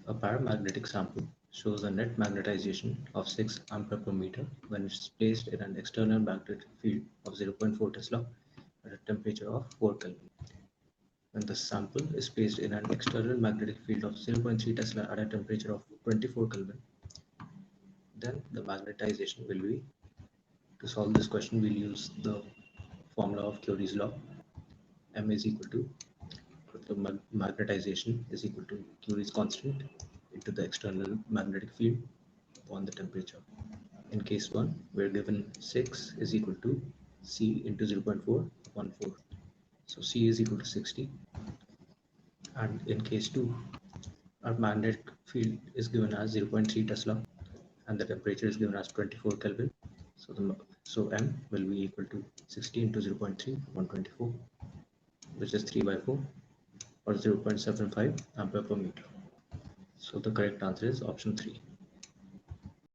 A paramagnetic sample shows a net magnetization of 6 ampere per meter when it is placed in an external magnetic field of 0.4 Tesla at a temperature of 4 Kelvin. When the sample is placed in an external magnetic field of 0.3 Tesla at a temperature of 24 Kelvin, then the magnetization will be, to solve this question, we'll use the formula of Curie's law. M is equal to the magnetization is equal to Curie's constant into the external magnetic field upon the temperature. In case 1, we're given 6 is equal to C into 0.4 upon 4. So C is equal to 60. And in case 2, our magnetic field is given as 0.3 Tesla and the temperature is given as 24 Kelvin. So M will be equal to 60 into 0.3 upon 24, which is 3 by 4 or 0.75 ampere per meter. So the correct answer is option 3.